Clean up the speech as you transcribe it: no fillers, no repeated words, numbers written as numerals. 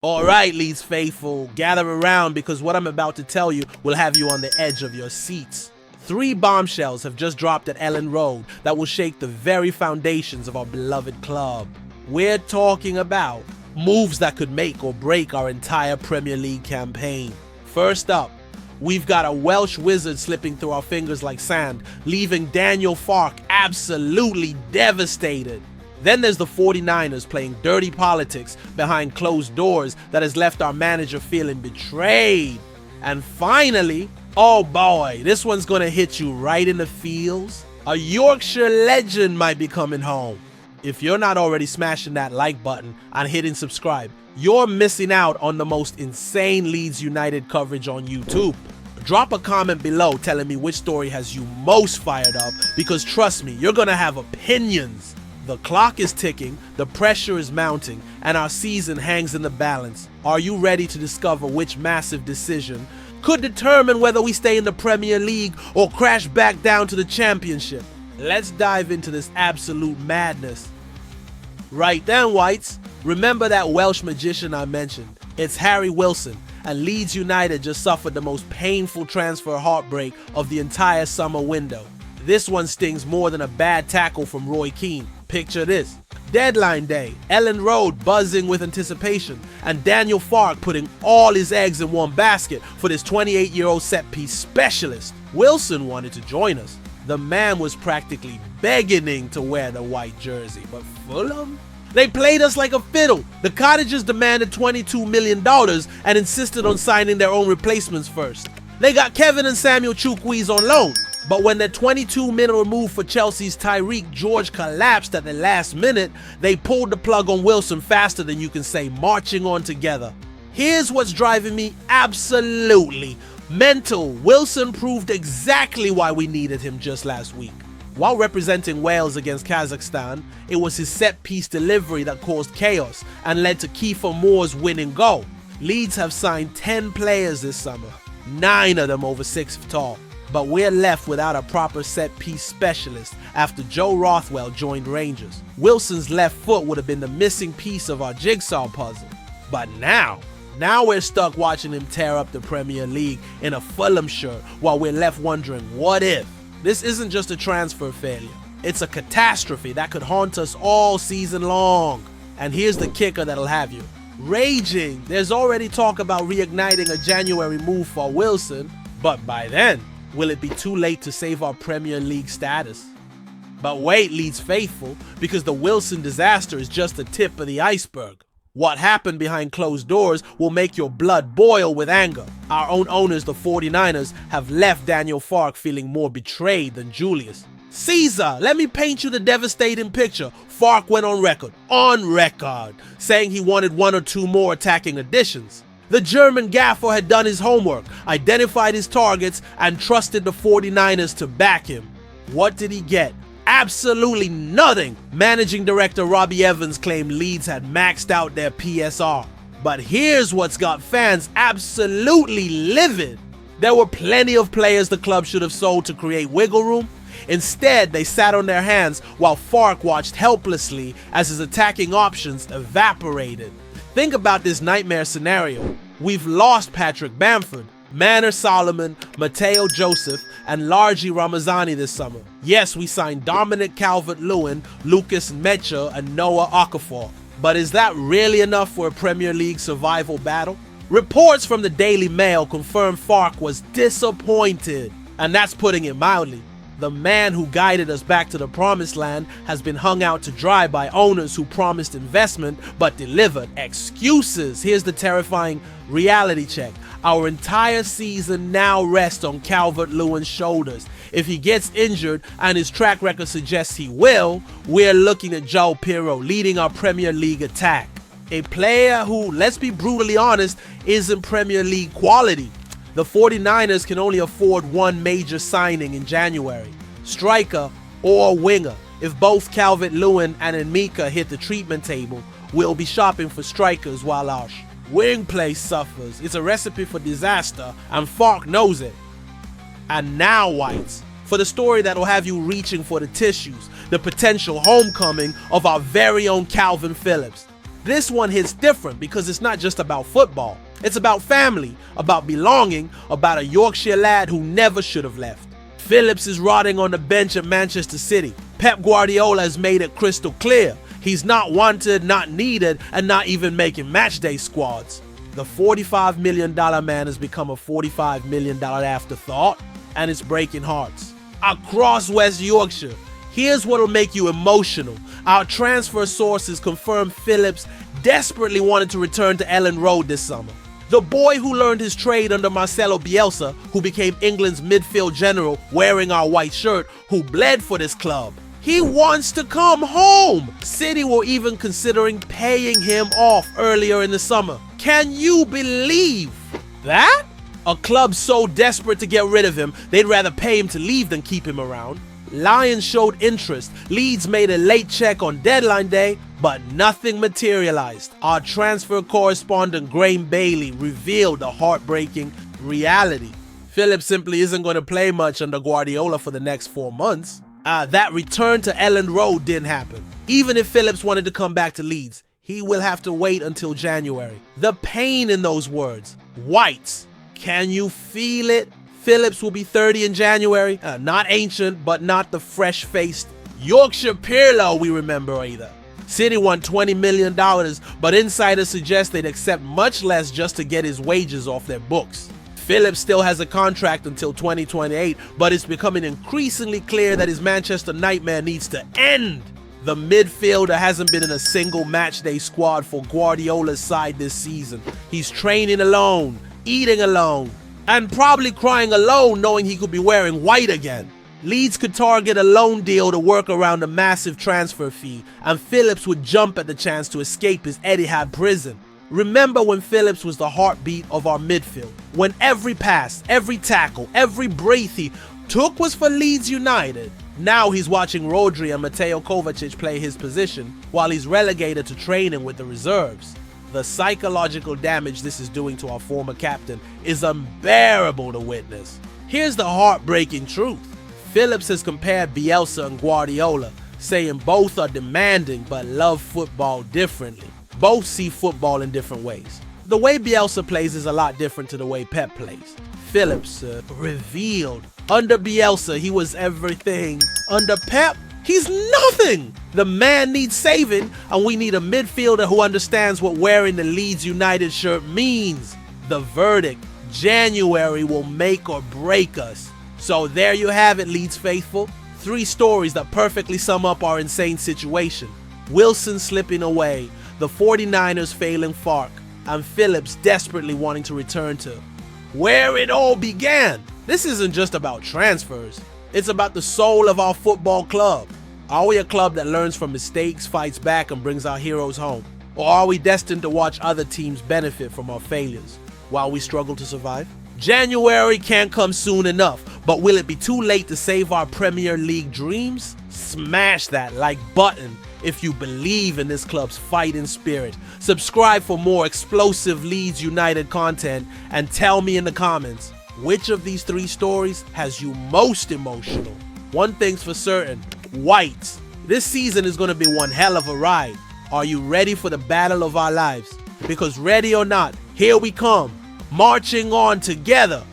Alright, Leeds faithful, gather around because what I'm about to tell you will have you on the edge of your seats. 3 bombshells have just dropped at Elland Road that will shake the very foundations of our beloved club. We're talking about moves that could make or break our entire Premier League campaign. First up, we've got a Welsh wizard slipping through our fingers like sand, leaving Daniel Farke absolutely devastated. Then there's the 49ers playing dirty politics behind closed doors that has left our manager feeling betrayed. And finally, oh boy, this one's gonna hit you right in the feels. A Yorkshire legend might be coming home. If you're not already smashing that like button and hitting subscribe, you're missing out on the most insane Leeds United coverage on YouTube. Drop a comment below telling me which story has you most fired up, because trust me, you're gonna have opinions. The clock is ticking, the pressure is mounting, and our season hangs in the balance. Are you ready to discover which massive decision could determine whether we stay in the Premier League or crash back down to the Championship? Let's dive into this absolute madness. Right then, Whites, remember that Welsh magician I mentioned? It's Harry Wilson, and Leeds United just suffered the most painful transfer heartbreak of the entire summer window. This one stings more than a bad tackle from Roy Keane. Picture this. Deadline day, Elland Road buzzing with anticipation, and Daniel Farke putting all his eggs in one basket for this 28-year-old set-piece specialist. Wilson wanted to join us. The man was practically begging to wear the white jersey, but Fulham? They played us like a fiddle. The Cottagers demanded $22 million and insisted on signing their own replacements first. They got Kevin and Samuel Chukwueze on loan. But when their 22-minute move for Chelsea's Tyreek George collapsed at the last minute, they pulled the plug on Wilson faster than you can say marching on together. Here's what's driving me absolutely mental. Wilson proved exactly why we needed him just last week. While representing Wales against Kazakhstan, it was his set-piece delivery that caused chaos and led to Kiefer Moore's winning goal. Leeds have signed 10 players this summer, 9 of them over 6 feet tall. But we're left without a proper set-piece specialist after Joe Rothwell joined Rangers. Wilson's left foot would have been the missing piece of our jigsaw puzzle. But now we're stuck watching him tear up the Premier League in a Fulham shirt while we're left wondering, what if? This isn't just a transfer failure. It's a catastrophe that could haunt us all season long. And here's the kicker that'll have you raging. There's already talk about reigniting a January move for Wilson, but by then, will it be too late to save our Premier League status? But wait, Leeds faithful, because the Wilson disaster is just the tip of the iceberg. What happened behind closed doors will make your blood boil with anger. Our own owners, the 49ers, have left Daniel Farke feeling more betrayed than Julius. Caesar, let me paint you the devastating picture. Farke went on record, saying he wanted 1 or 2 more attacking additions. The German gaffer had done his homework, identified his targets, and trusted the 49ers to back him. What did he get? Absolutely nothing. Managing director Robbie Evans claimed Leeds had maxed out their PSR. But here's what's got fans absolutely livid. There were plenty of players the club should have sold to create wiggle room. Instead, they sat on their hands while Farke watched helplessly as his attacking options evaporated. Think about this nightmare scenario. We've lost Patrick Bamford, Manor Solomon, Mateo Joseph, and Largi Ramazani this summer. Yes, we signed Dominic Calvert-Lewin, Lucas Mecha, and Noah Okafor. But is that really enough for a Premier League survival battle? Reports from the Daily Mail confirm Farke was disappointed, and that's putting it mildly. The man who guided us back to the promised land has been hung out to dry by owners who promised investment but delivered excuses. Here's the terrifying reality check. Our entire season now rests on Calvert-Lewin's shoulders. If he gets injured, and his track record suggests he will, we're looking at João Pirro leading our Premier League attack. A player who, let's be brutally honest, isn't Premier League quality. The 49ers can only afford 1 major signing in January, striker or winger. If both Calvert-Lewin and Emeka hit the treatment table, we'll be shopping for strikers while our wing play suffers. It's a recipe for disaster, and Farke knows it. And now, Whites, for the story that'll have you reaching for the tissues, the potential homecoming of our very own Calvin Phillips. This one hits different because it's not just about football. It's about family, about belonging, about a Yorkshire lad who never should have left. Phillips is rotting on the bench at Manchester City. Pep Guardiola has made it crystal clear. He's not wanted, not needed, and not even making matchday squads. The $45 million man has become a $45 million afterthought, and it's breaking hearts. Across West Yorkshire, here's what'll make you emotional. Our transfer sources confirm Phillips desperately wanted to return to Elland Road this summer. The boy who learned his trade under Marcelo Bielsa, who became England's midfield general wearing our white shirt, who bled for this club. He wants to come home. City were even considering paying him off earlier in the summer. Can you believe that? A club so desperate to get rid of him, they'd rather pay him to leave than keep him around. Lions showed interest. Leeds made a late check on deadline day, but nothing materialized. Our transfer correspondent Graham Bailey revealed the heartbreaking reality. Phillips simply isn't going to play much under Guardiola for the next 4 months. That return to Elland Road didn't happen. Even if Phillips wanted to come back to Leeds, he will have to wait until January. The pain in those words. Whites. Can you feel it? Phillips will be 30 in January. Not ancient, but not the fresh-faced Yorkshire Pirlo we remember either. City won $20 million, but insiders suggest they'd accept much less just to get his wages off their books. Phillips still has a contract until 2028, but it's becoming increasingly clear that his Manchester nightmare needs to end. The midfielder hasn't been in a single matchday squad for Guardiola's side this season. He's training alone, eating alone, and probably crying alone knowing he could be wearing white again. Leeds could target a loan deal to work around a massive transfer fee, and Phillips would jump at the chance to escape his Etihad prison. Remember when Phillips was the heartbeat of our midfield, when every pass, every tackle, every breath he took was for Leeds United. Now he's watching Rodri and Mateo Kovacic play his position while he's relegated to training with the reserves. The psychological damage this is doing to our former captain is unbearable to witness. Here's the heartbreaking truth. Phillips has compared Bielsa and Guardiola, saying both are demanding but love football differently. Both see football in different ways. The way Bielsa plays is a lot different to the way Pep plays. Phillips revealed. Under Bielsa, he was everything. Under Pep, he's nothing. The man needs saving, and we need a midfielder who understands what wearing the Leeds United shirt means. The verdict, January will make or break us. So there you have it, Leeds faithful. 3 stories that perfectly sum up our insane situation. Wilson slipping away, the 49ers failing Fark, and Phillips desperately wanting to return to where it all began. This isn't just about transfers. It's about the soul of our football club. Are we a club that learns from mistakes, fights back, and brings our heroes home? Or are we destined to watch other teams benefit from our failures while we struggle to survive? January can't come soon enough, but will it be too late to save our Premier League dreams? Smash that like button if you believe in this club's fighting spirit. Subscribe for more explosive Leeds United content, and tell me in the comments, which of these 3 stories has you most emotional? One thing's for certain, Whites. This season is going to be one hell of a ride. Are you ready for the battle of our lives? Because ready or not, here we come, marching on together